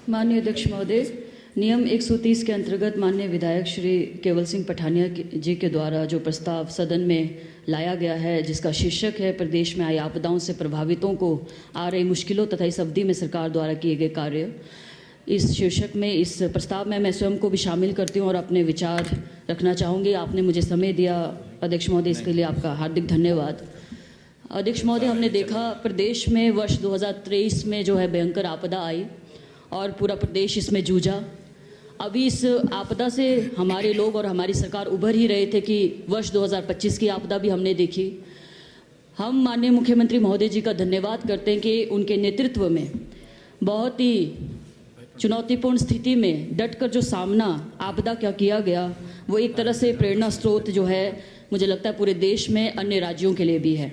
माननीय अध्यक्ष महोदय, नियम 130 के अंतर्गत माननीय विधायक श्री केवल सिंह पठानिया जी के द्वारा जो प्रस्ताव सदन में लाया गया है, जिसका शीर्षक है प्रदेश में आई आपदाओं से प्रभावितों को आ रही मुश्किलों तथा इस अवधि में सरकार द्वारा किए गए कार्य, इस शीर्षक में इस प्रस्ताव में मैं स्वयं को भी शामिल करती हूँ और अपने विचार रखना चाहूँगी। आपने मुझे समय दिया अध्यक्ष महोदय, इसके लिए आपका हार्दिक धन्यवाद। अध्यक्ष महोदय, हमने देखा प्रदेश में वर्ष 2023 में जो है भयंकर आपदा आई और पूरा प्रदेश इसमें जूझा। अभी इस आपदा से हमारे लोग और हमारी सरकार उभर ही रहे थे कि वर्ष 2025 की आपदा भी हमने देखी। हम माननीय मुख्यमंत्री महोदय जी का धन्यवाद करते हैं कि उनके नेतृत्व में बहुत ही चुनौतीपूर्ण स्थिति में डटकर जो सामना आपदा क्या किया गया, वो एक तरह से प्रेरणा स्रोत जो है मुझे लगता है पूरे देश में अन्य राज्यों के लिए भी है।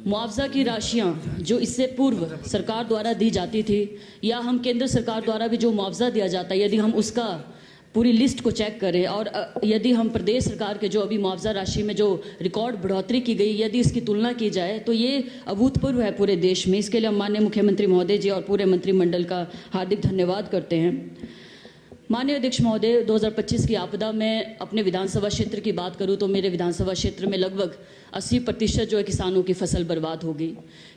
मुआवजा की राशियां जो इससे पूर्व सरकार द्वारा दी जाती थी या हम केंद्र सरकार द्वारा भी जो मुआवजा दिया जाता है, यदि हम उसका पूरी लिस्ट को चेक करें और यदि हम प्रदेश सरकार के जो अभी मुआवजा राशि में जो रिकॉर्ड बढ़ोतरी की गई, यदि इसकी तुलना की जाए तो ये अभूतपूर्व है पूरे देश में। इसके लिए हम माननीय मुख्यमंत्री महोदय जी और पूरे मंत्रिमंडल का हार्दिक धन्यवाद करते हैं। माननीय अध्यक्ष महोदय, 2025 की आपदा में अपने विधानसभा क्षेत्र की बात करूं तो मेरे विधानसभा क्षेत्र में लगभग 80% जो है किसानों की फसल बर्बाद हो गई,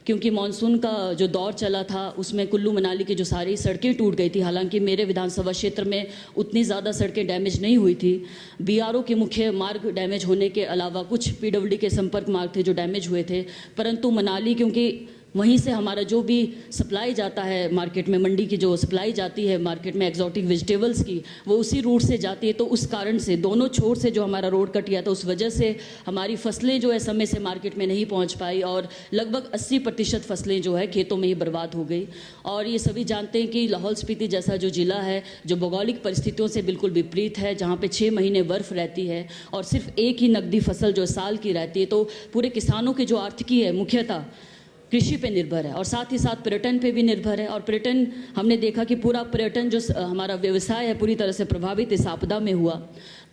क्योंकि मानसून का जो दौर चला था उसमें कुल्लू मनाली की जो सारी सड़कें टूट गई थी। हालांकि मेरे विधानसभा क्षेत्र में उतनी ज़्यादा सड़कें डैमेज नहीं हुई थी। बीआरओ के मुख्य मार्ग डैमेज होने के अलावा कुछ पीडब्ल्यूडी के संपर्क मार्ग थे जो डैमेज हुए थे, परंतु मनाली, क्योंकि वहीं से हमारा जो भी सप्लाई जाता है मार्केट में, मंडी की जो सप्लाई जाती है मार्केट में एक्जॉटिक वेजिटेबल्स की, वो उसी रूट से जाती है। तो उस कारण से दोनों छोर से जो हमारा रोड कट गया था, उस वजह से हमारी फसलें जो है समय से मार्केट में नहीं पहुंच पाई और लगभग 80% फसलें जो है खेतों में ही बर्बाद हो गई। और ये सभी जानते हैं कि लाहौल स्पीति जैसा जो जिला है, जो भौगोलिक परिस्थितियों से बिल्कुल विपरीत है, जहाँ पर 6 महीने बर्फ़ रहती है और सिर्फ एक ही नकदी फसल जो साल की रहती है, तो पूरे किसानों की जो आर्थिकी है मुख्यतः कृषि पे निर्भर है और साथ ही साथ पर्यटन पे भी निर्भर है। और पर्यटन, हमने देखा कि पूरा पर्यटन जो हमारा व्यवसाय है पूरी तरह से प्रभावित इस आपदा में हुआ।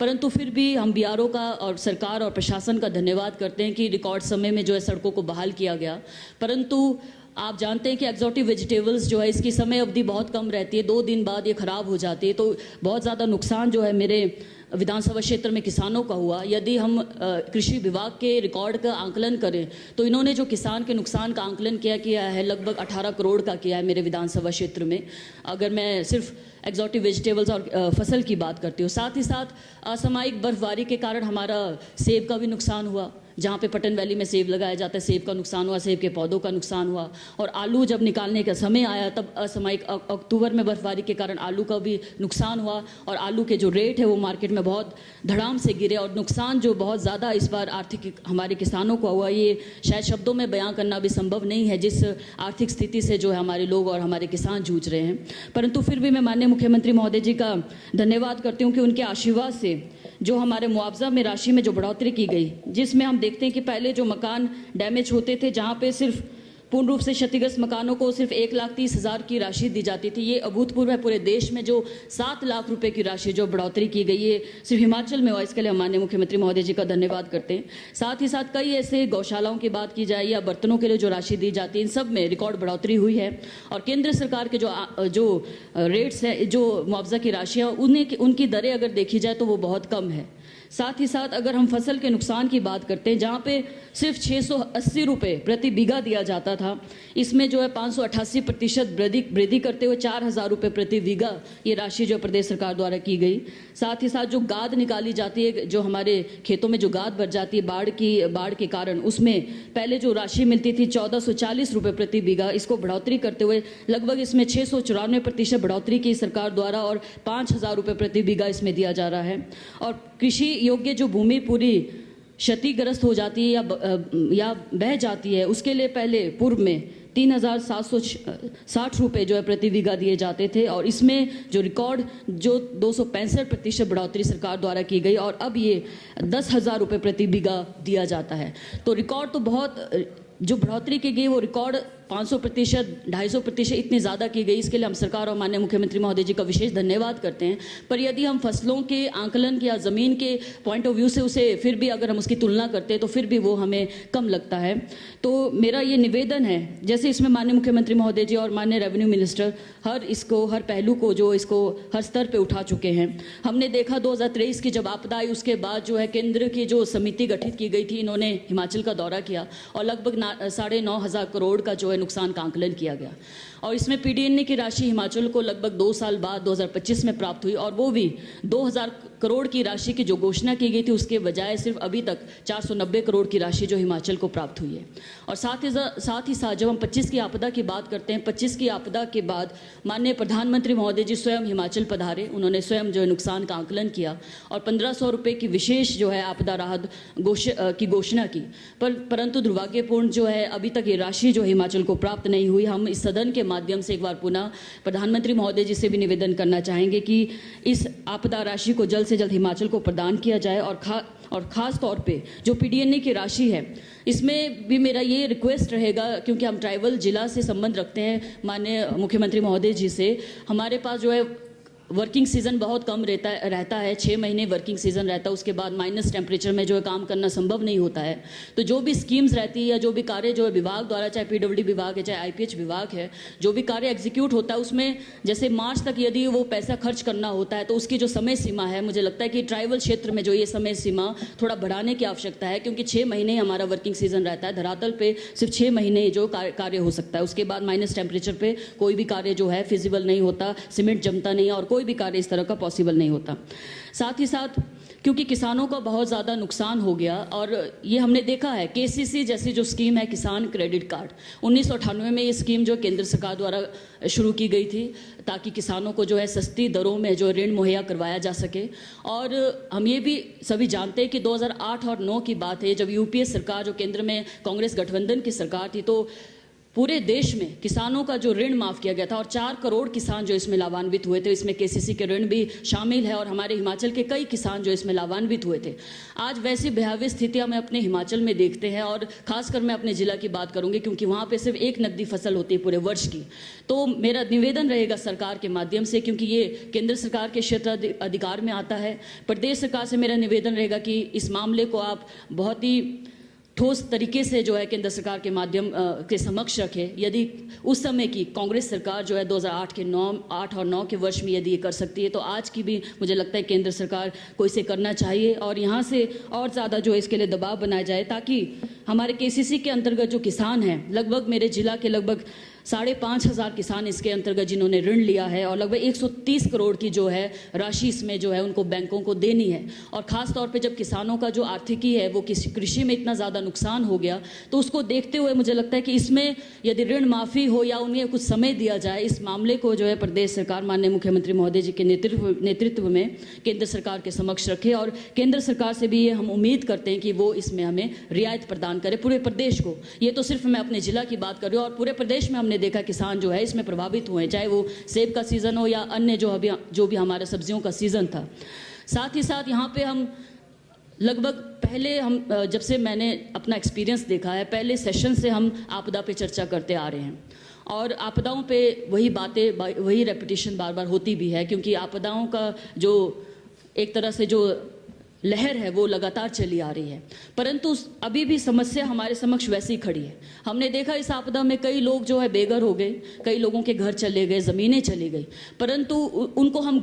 परंतु फिर भी हम बीआरओ का और सरकार और प्रशासन का धन्यवाद करते हैं कि रिकॉर्ड समय में जो है सड़कों को बहाल किया गया। परंतु आप जानते हैं कि एक्जॉटिक वेजिटेबल्स जो है इसकी समय अवधि बहुत कम रहती है, 2 दिन बाद ये ख़राब हो जाती है। तो बहुत ज़्यादा नुकसान जो है मेरे विधानसभा क्षेत्र में किसानों का हुआ। यदि हम कृषि विभाग के रिकॉर्ड का आंकलन करें तो इन्होंने जो किसान के नुकसान का आंकलन किया है लगभग 18 करोड़ का किया है मेरे विधानसभा क्षेत्र में, अगर मैं सिर्फ एक्जॉटिक वेजिटेबल्स और फसल की बात करती हूँ। साथ ही साथ असामयिक बर्फबारी के कारण हमारा सेब का भी नुकसान हुआ, जहाँ पे पटन वैली में सेब लगाया जाता है, सेब का नुकसान हुआ, सेब के पौधों का नुकसान हुआ। और आलू जब निकालने का समय आया तब असामयिक अक्टूबर में बर्फबारी के कारण आलू का भी नुकसान हुआ और आलू के जो रेट है वो मार्केट में बहुत धड़ाम से गिरे और नुकसान जो बहुत ज़्यादा इस बार आर्थिक हमारे किसानों को हुआ, ये शायद शब्दों में बयां करना भी संभव नहीं है, जिस आर्थिक स्थिति से जो है हमारे लोग और हमारे किसान जूझ रहे हैं। परंतु फिर भी मैं माननीय मुख्यमंत्री महोदय जी का धन्यवाद करती हूँ कि उनके आशीर्वाद से जो हमारे मुआवजा में राशि में जो बढ़ोतरी की गई, जिसमें हम देखते हैं कि पहले जो मकान डैमेज होते थे, जहाँ पे सिर्फ पूर्ण रूप से क्षतिग्रस्त मकानों को सिर्फ 1,30,000 की राशि दी जाती थी, ये अभूतपूर्व है। पूरे देश में जो 7 लाख रुपए की राशि जो बढ़ोतरी की गई है सिर्फ हिमाचल में हुआ, इसके लिए हम माननीय मुख्यमंत्री महोदय जी का धन्यवाद करते हैं। साथ ही साथ कई ऐसे गौशालाओं की बात की जाए या बर्तनों के लिए जो राशि दी जाती है, इन सब में रिकॉर्ड बढ़ोतरी हुई है। और केंद्र सरकार के जो रेट्स है, जो मुआवजा की राशियाँ, उनकी दरें अगर देखी जाए तो वो बहुत कम है। साथ ही साथ अगर हम फसल के नुकसान की बात करते हैं, जहाँ पे सिर्फ 680 रुपये प्रति बीघा दिया जाता था, इसमें जो है 588% वृद्धि करते हुए 4,000 रुपये प्रति बीघा ये राशि जो प्रदेश सरकार द्वारा की गई। साथ ही साथ जो गाद निकाली जाती है, जो हमारे खेतों में जो गाद बढ़ जाती है बाढ़ के कारण, उसमें पहले जो राशि मिलती थी 1,440 रुपये प्रति बीघा, इसको बढ़ोतरी करते हुए लगभग इसमें 694% बढ़ोतरी की सरकार द्वारा और 5,000 रुपये प्रति बीघा इसमें दिया जा रहा है। और कृषि योग्य जो भूमि पूरी क्षतिग्रस्त हो जाती है या बह जाती है, उसके लिए पहले पूर्व में 3,760 रुपये जो है प्रति बीघा दिए जाते थे और इसमें जो रिकॉर्ड जो 265% बढ़ोतरी सरकार द्वारा की गई और अब ये 10,000 रुपये प्रति बीघा दिया जाता है। तो रिकॉर्ड तो बहुत जो बढ़ोतरी की गई वो रिकॉर्ड 500%, 250% इतनी ज़्यादा की गई, इसके लिए हम सरकार और माननीय मुख्यमंत्री महोदय जी का विशेष धन्यवाद करते हैं। पर यदि हम फसलों के आंकलन या ज़मीन के पॉइंट ऑफ व्यू से उसे फिर भी अगर हम उसकी तुलना करते हैं तो फिर भी वो हमें कम लगता है। तो मेरा ये निवेदन है, जैसे इसमें माननीय मुख्यमंत्री महोदय जी और माननीय रेवेन्यू मिनिस्टर हर पहलू को जो इसको हर स्तर पे उठा चुके हैं। हमने देखा 2023 की जब आपदा आई उसके बाद जो है केंद्र की जो समिति गठित की गई थी, इन्होंने हिमाचल का दौरा किया और लगभग 9,500 करोड़ का जो है नुकसान का आंकलन किया गया। और इसमें पीडीएनए की राशि हिमाचल को लगभग 2 साल बाद 2025 में प्राप्त हुई, और वो भी 2,000 करोड़ की राशि की जो घोषणा की गई थी उसके बजाय सिर्फ अभी तक 490 करोड़ की राशि जो हिमाचल को प्राप्त हुई है। और साथ ही साथ जब हम 25 की आपदा की बात करते हैं, 25 की आपदा के बाद माननीय प्रधानमंत्री महोदय जी स्वयं हिमाचल पधारे, उन्होंने स्वयं जो है नुकसान का आंकलन किया और 1,500 रुपये की विशेष जो है आपदा राहत की घोषणा की। परंतु दुर्भाग्यपूर्ण जो है अभी तक ये राशि जो हिमाचल को प्राप्त नहीं हुई। हम इस सदन के माध्यम से एक बार पुनः प्रधानमंत्री महोदय जी से भी निवेदन करना चाहेंगे कि इस आपदा राशि को जल्द से जल्द हिमाचल को प्रदान किया जाए। और ख़ास तौर पे जो पीडीएनए की राशि है, इसमें भी मेरा ये रिक्वेस्ट रहेगा, क्योंकि हम ट्राइबल जिला से संबंध रखते हैं माननीय मुख्यमंत्री महोदय जी से। हमारे पास जो है वर्किंग सीज़न बहुत कम रहता है, 6 महीने वर्किंग सीज़न रहता है, उसके बाद माइनस टेम्परेचर में जो है काम करना संभव नहीं होता है। तो जो भी स्कीम्स रहती है या जो भी कार्य जो है विभाग द्वारा, चाहे पीडब्ल्यूडी विभाग है चाहे आईपीएच विभाग है, जो भी कार्य एग्जीक्यूट होता है उसमें जैसे मार्च तक यदि वो पैसा खर्च करना होता है तो उसकी जो समय सीमा है, मुझे लगता है कि ट्राइबल क्षेत्र में जो ये समय सीमा थोड़ा बढ़ाने की आवश्यकता है, क्योंकि 6 महीने हमारा वर्किंग सीज़न रहता है। धरातल पे सिर्फ 6 महीने जो कार्य हो सकता है, उसके बाद माइनस टेम्परेचर पे कोई भी कार्य जो है फिजिबल नहीं होता, सीमेंट जमता नहीं और कोई भी कार्य इस तरह का पॉसिबल नहीं होता। साथ ही साथ क्योंकि किसानों का बहुत ज़्यादा नुकसान हो गया, और ये हमने देखा है केसीसी जैसी जो स्कीम है, किसान क्रेडिट कार्ड, 1998 में ये स्कीम जो केंद्र सरकार द्वारा शुरू की गई थी ताकि किसानों को जो है सस्ती दरों में जो ऋण मुहैया करवाया जा सके। और हम ये भी सभी जानते हैं कि 2008 और 9 की बात है, जब यूपीए सरकार जो केंद्र में कांग्रेस गठबंधन की सरकार थी, तो पूरे देश में किसानों का जो ऋण माफ़ किया गया था और 4 करोड़ किसान जो इसमें लाभान्वित हुए थे। इसमें केसीसी के ऋण भी शामिल है और हमारे हिमाचल के कई किसान जो इसमें लाभान्वित हुए थे। आज वैसी भयावह स्थितियां मैं अपने हिमाचल में देखते हैं, और खासकर मैं अपने ज़िला की बात करूंगी क्योंकि वहाँ पे सिर्फ एक नकदी फसल होती है पूरे वर्ष की। तो मेरा निवेदन रहेगा सरकार के माध्यम से, क्योंकि ये केंद्र सरकार के क्षेत्र अधिकार में आता है, प्रदेश सरकार से मेरा निवेदन रहेगा कि इस मामले को आप बहुत ही ठोस तरीके से जो है केंद्र सरकार के माध्यम के समक्ष रखें। यदि उस समय की कांग्रेस सरकार जो है 2008 और 9 के वर्ष में यदि ये कर सकती है, तो आज की भी मुझे लगता है केंद्र सरकार को इसे करना चाहिए और यहाँ से और ज़्यादा जो इसके लिए दबाव बनाया जाए, ताकि हमारे केसीसी के अंतर्गत जो किसान हैं, लगभग मेरे जिला के लगभग 5,500 किसान इसके अंतर्गत जिन्होंने ऋण लिया है, और लगभग 130 करोड़ की जो है राशि इसमें जो है उनको बैंकों को देनी है। और ख़ास तौर पे जब किसानों का जो आर्थिकी है वो कृषि में इतना ज़्यादा नुकसान हो गया, तो उसको देखते हुए मुझे लगता है कि इसमें यदि ऋण माफ़ी हो या उन्हें कुछ समय दिया जाए, इस मामले को जो है प्रदेश सरकार माननीय मुख्यमंत्री महोदय जी के नेतृत्व में केंद्र सरकार के समक्ष रखे। और केंद्र सरकार से भी ये हम उम्मीद करते हैं कि वो इसमें हमें रियायत प्रदान करे पूरे प्रदेश को। ये तो सिर्फ मैं अपने ज़िला की बात कर रही हूँ, और पूरे प्रदेश में हमने देखा किसान जो है इसमें प्रभावित हुए, चाहे वो सेब का सीज़न हो या अन्य जो भी हमारा सब्जियों का सीज़न था। साथ ही साथ यहाँ पे हम लगभग पहले जब से मैंने अपना एक्सपीरियंस देखा है, पहले सेशन से हम आपदा पे चर्चा करते आ रहे हैं, और आपदाओं पे वही बातें वही रेपिटेशन बार बार होती भी है, क्योंकि आपदाओं का जो एक तरह से जो लहर है वो लगातार चली आ रही है। परंतु अभी भी समस्या हमारे समक्ष वैसी ही खड़ी है। हमने देखा इस आपदा में कई लोग जो है बेघर हो गए, कई लोगों के घर चले गए, ज़मीनें चली गई, परंतु उनको हम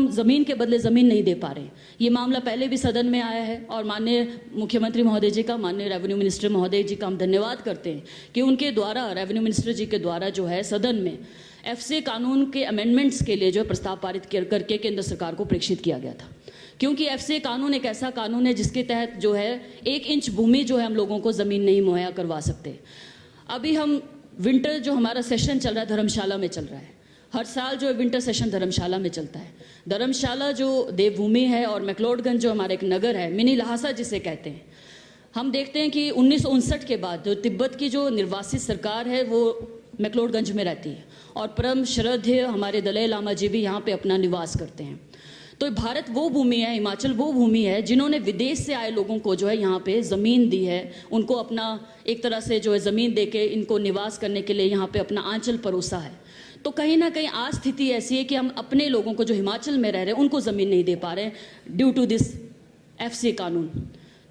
ज़मीन के बदले ज़मीन नहीं दे पा रहे। ये मामला पहले भी सदन में आया है, और माननीय मुख्यमंत्री महोदय जी का, माननीय रेवेन्यू मिनिस्टर महोदय जी का हम धन्यवाद करते हैं कि उनके द्वारा, रेवेन्यू मिनिस्टर जी के द्वारा जो है सदन में एफसीए कानून के अमेंडमेंट्स के लिए जो प्रस्ताव पारित करके केंद्र सरकार को प्रेषित किया गया था। क्योंकि एफसीए कानून एक ऐसा कानून है जिसके तहत जो है 1 इंच भूमि जो है हम लोगों को ज़मीन नहीं मुहैया करवा सकते। अभी हम विंटर जो हमारा सेशन चल रहा है धर्मशाला में चल रहा है, हर साल जो है विंटर सेशन धर्मशाला में चलता है। धर्मशाला जो देवभूमि है और मैक्लोडगंज जो हमारा एक नगर है, मिनी लहासा जिसे कहते हैं, हम देखते हैं कि 1959 के बाद जो तिब्बत की जो निर्वासित सरकार है वो मैक्लोडगंज में रहती है, और परम श्रद्धेय हमारे दलाई लामा जी भी यहाँ पे अपना निवास करते हैं। तो भारत वो भूमि है, हिमाचल वो भूमि है जिन्होंने विदेश से आए लोगों को जो है यहाँ पे ज़मीन दी है, उनको अपना एक तरह से जो है ज़मीन देके इनको निवास करने के लिए यहाँ पे अपना आंचल परोसा है। तो कहीं ना कहीं आज स्थिति ऐसी है कि हम अपने लोगों को जो हिमाचल में रह रहे हैं उनको ज़मीन नहीं दे पा रहे हैं ड्यू टू दिस FCA कानून।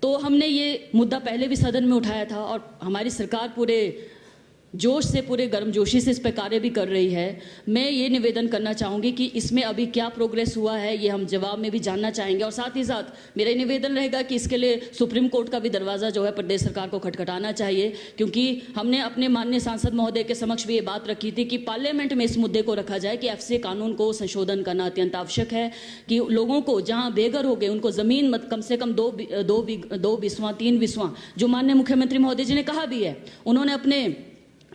तो हमने ये मुद्दा पहले भी सदन में उठाया था और हमारी सरकार पूरे जोश से, पूरे गर्मजोशी से इस पर कार्य भी कर रही है। मैं ये निवेदन करना चाहूँगी कि इसमें अभी क्या प्रोग्रेस हुआ है ये हम जवाब में भी जानना चाहेंगे, और साथ ही साथ मेरा निवेदन रहेगा कि इसके लिए सुप्रीम कोर्ट का भी दरवाज़ा जो है प्रदेश सरकार को खटखटाना चाहिए, क्योंकि हमने अपने माननीय सांसद महोदय के समक्ष भी ये बात रखी थी कि पार्लियामेंट में इस मुद्दे को रखा जाए कि FCA कानून को संशोधन करना अत्यंत आवश्यक है, कि लोगों को जहाँ बेघर हो गए उनको ज़मीन कम से कम 2 बिस्वा 3 बिस्वा, जो माननीय मुख्यमंत्री महोदय जी ने कहा भी है, उन्होंने अपने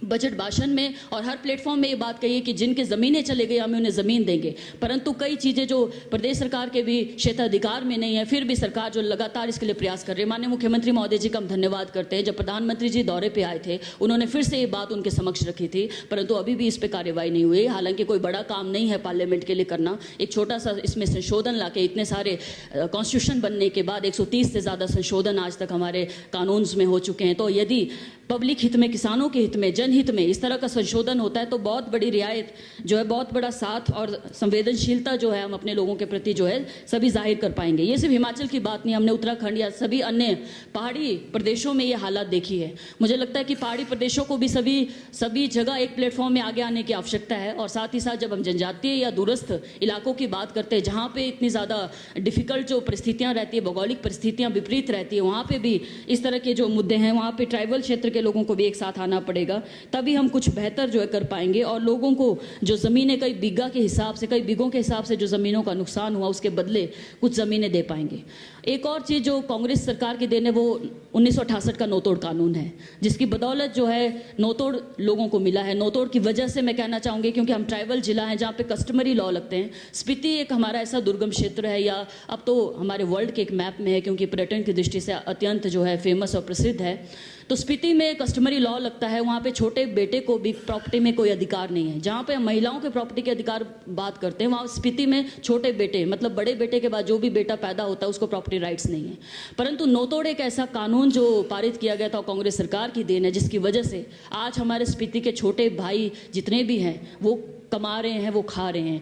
बजट भाषण में और हर प्लेटफॉर्म में ये बात कही है कि जिनके ज़मीनें चले गई हमें उन्हें ज़मीन देंगे। परंतु कई चीज़ें जो प्रदेश सरकार के भी क्षेत्राधिकार में नहीं है, फिर भी सरकार जो लगातार इसके लिए प्रयास कर रही है। माननीय मुख्यमंत्री महोदय जी का हम धन्यवाद करते हैं, जब प्रधानमंत्री जी दौरे पे आए थे उन्होंने फिर से ये बात उनके समक्ष रखी थी, परंतु अभी भी इस पर कार्रवाई नहीं हुई। हालांकि कोई बड़ा काम नहीं है पार्लियामेंट के लिए करना, एक छोटा सा इसमें संशोधन ला के, इतने सारे कॉन्स्टिट्यूशन बनने के बाद 130 से ज़्यादा संशोधन आज तक हमारे कानून में हो चुके हैं। तो यदि पब्लिक हित में, किसानों के हित में, जनहित में इस तरह का संशोधन होता है तो बहुत बड़ी रियायत जो है, बहुत बड़ा साथ और संवेदनशीलता जो है हम अपने लोगों के प्रति जो है सभी जाहिर कर पाएंगे। ये सिर्फ हिमाचल की बात नहीं, हमने उत्तराखंड या सभी अन्य पहाड़ी प्रदेशों में ये हालात देखी है। मुझे लगता है कि पहाड़ी प्रदेशों को भी सभी जगह एक प्लेटफॉर्म में आगे आने की आवश्यकता है। और साथ ही साथ जब हम जनजातीय या दूरस्थ इलाकों की बात करते हैं, जहाँ पे इतनी ज़्यादा डिफिकल्ट जो परिस्थितियाँ रहती है, भौगोलिक परिस्थितियाँ विपरीत रहती है, वहाँ पे भी इस तरह के जो मुद्दे हैं, वहाँ पे ट्राइबल क्षेत्र के लोगों को भी एक साथ आना पड़ेगा, तभी हम कुछ बेहतर जो है कर पाएंगे। और लोगों को जो ज़मीनें कई बीघा के हिसाब से, कई बीघों के हिसाब से जो ज़मीनों का नुकसान हुआ, उसके बदले कुछ ज़मीनें दे पाएंगे। एक और चीज़ जो कांग्रेस सरकार की देन है वो 1968 का नोतोड़ कानून है, जिसकी बदौलत जो है नोतोड़ लोगों को मिला है। नोतोड़ की वजह से मैं कहना चाहूँगी, क्योंकि हम ट्राइबल जिला है जहाँ पे कस्टमरी लॉ लगते हैं। स्पीति एक हमारा ऐसा दुर्गम क्षेत्र है, या अब तो हमारे वर्ल्ड के एक मैप में है, क्योंकि पर्यटन की दृष्टि से अत्यंत जो है फेमस और प्रसिद्ध है। तो स्पीति में कस्टमरी लॉ लगता है, वहाँ पे छोटे बेटे को भी प्रॉपर्टी में कोई अधिकार नहीं है। जहाँ पे हम महिलाओं के प्रॉपर्टी के अधिकार बात करते हैं, वहाँ स्पीति में छोटे बेटे, मतलब बड़े बेटे के बाद जो भी बेटा पैदा होता है उसको प्रॉपर्टी राइट्स नहीं है। परंतु नोतोड़ एक ऐसा कानून जो पारित किया गया था कांग्रेस सरकार की देन है, जिसकी वजह से आज हमारे स्पीति के छोटे भाई जितने भी हैं वो कमा रहे हैं, वो खा रहे हैं।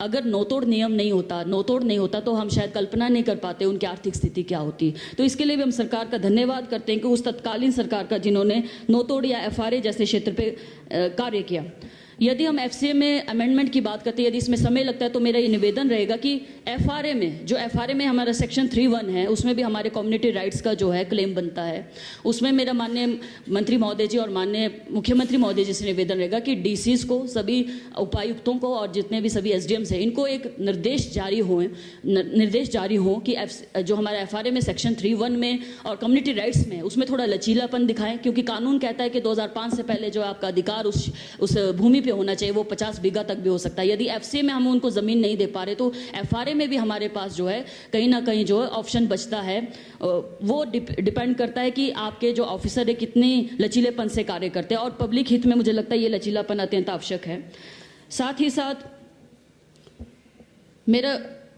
अगर नोतोड़ नियम नहीं होता, नोतोड़ नहीं होता, तो हम शायद कल्पना नहीं कर पाते उनकी आर्थिक स्थिति क्या होती। तो इसके लिए भी हम सरकार का धन्यवाद करते हैं कि उस तत्कालीन सरकार का जिन्होंने नोतोड़ या FRA जैसे क्षेत्र पे कार्य किया। यदि हम FCA में अमेंडमेंट की बात करते हैं, यदि इसमें समय लगता है, तो मेरा ये निवेदन रहेगा कि FRA में, जो FRA में हमारा सेक्शन 3(1) है, उसमें भी हमारे कम्युनिटी राइट्स का जो है क्लेम बनता है। उसमें मेरा माननीय मंत्री महोदय जी और माननीय मुख्यमंत्री महोदय जी से निवेदन रहेगा कि DCs को, सभी उपायुक्तों को और जितने भी सभी SDMs हैं, इनको एक निर्देश जारी हो कि जो हमारा FRA में सेक्शन 3(1) में और कम्युनिटी राइट्स में, उसमें थोड़ा लचीलापन दिखाएं, क्योंकि कानून कहता है कि 2005 से पहले जो आपका अधिकार उस भूमि पे होना चाहिए, वो 50 बीघा तक भी हो सकता है। यदि FCA में हम उनको ज़मीन नहीं दे पा रहे, तो FRA में भी हमारे पास जो है कहीं ना कहीं जो ऑप्शन बचता है। वो डिपेंड करता है कि आपके जो ऑफिसर है कितने लचीलेपन से कार्य करते हैं, और पब्लिक हित में मुझे लगता है ये लचीलापन अत्यंत आवश्यक है। साथ ही साथ मेरा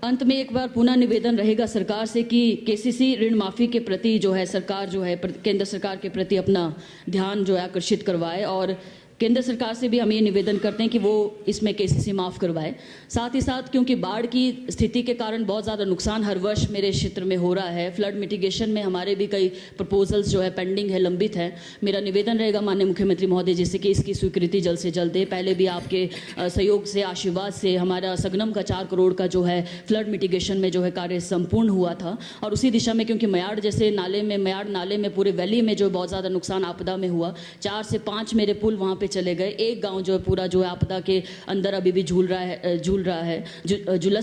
अंत में एक बार पुनः निवेदन रहेगा सरकार से कि KCC ऋण माफ़ी के प्रति जो है सरकार जो है केंद्र सरकार के प्रति अपना ध्यान जो है आकर्षित करवाए, और केंद्र सरकार से भी हम ये निवेदन करते हैं कि वो इसमें KCC माफ़ करवाए। साथ ही साथ क्योंकि बाढ़ की स्थिति के कारण बहुत ज़्यादा नुकसान हर वर्ष मेरे क्षेत्र में हो रहा है, फ्लड मिटिगेशन में हमारे भी कई प्रपोजल्स जो है पेंडिंग है, लंबित है। मेरा निवेदन रहेगा माननीय मुख्यमंत्री महोदय जी से कि इसकी स्वीकृति जल्द से जल्द दे। पहले भी आपके सहयोग से, आशीर्वाद से हमारा सगनम का 4 करोड़ का जो है फ्लड मिटिगेशन में जो है कार्य संपूर्ण हुआ था, और उसी दिशा में क्योंकि मयाड़ जैसे मयाड़ नाले में पूरे वैली में जो बहुत ज़्यादा नुकसान आपदा में हुआ, 4 से 5 मेरे पुल वहाँ पे चले गए। एक गांव जो है पूरा जो है आपदा के अंदर अभी भी झुलस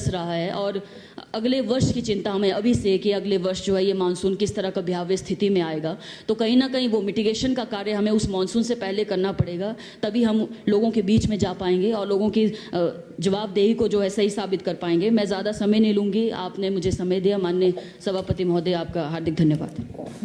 रहा है। और अगले वर्ष की चिंता हमें अभी से कि अगले वर्ष जो है ये मानसून किस तरह का भयावह स्थिति में आएगा। तो कहीं ना कहीं वो मिटिगेशन का कार्य हमें उस मानसून से पहले करना पड़ेगा, तभी हम लोगों के बीच में जा पाएंगे और लोगों की जवाबदेही को जो है सही साबित कर पाएंगे। मैं ज़्यादा समय नहीं लूँगी, आपने मुझे समय दिया। माननीय सभापति महोदय, आपका हार्दिक धन्यवाद।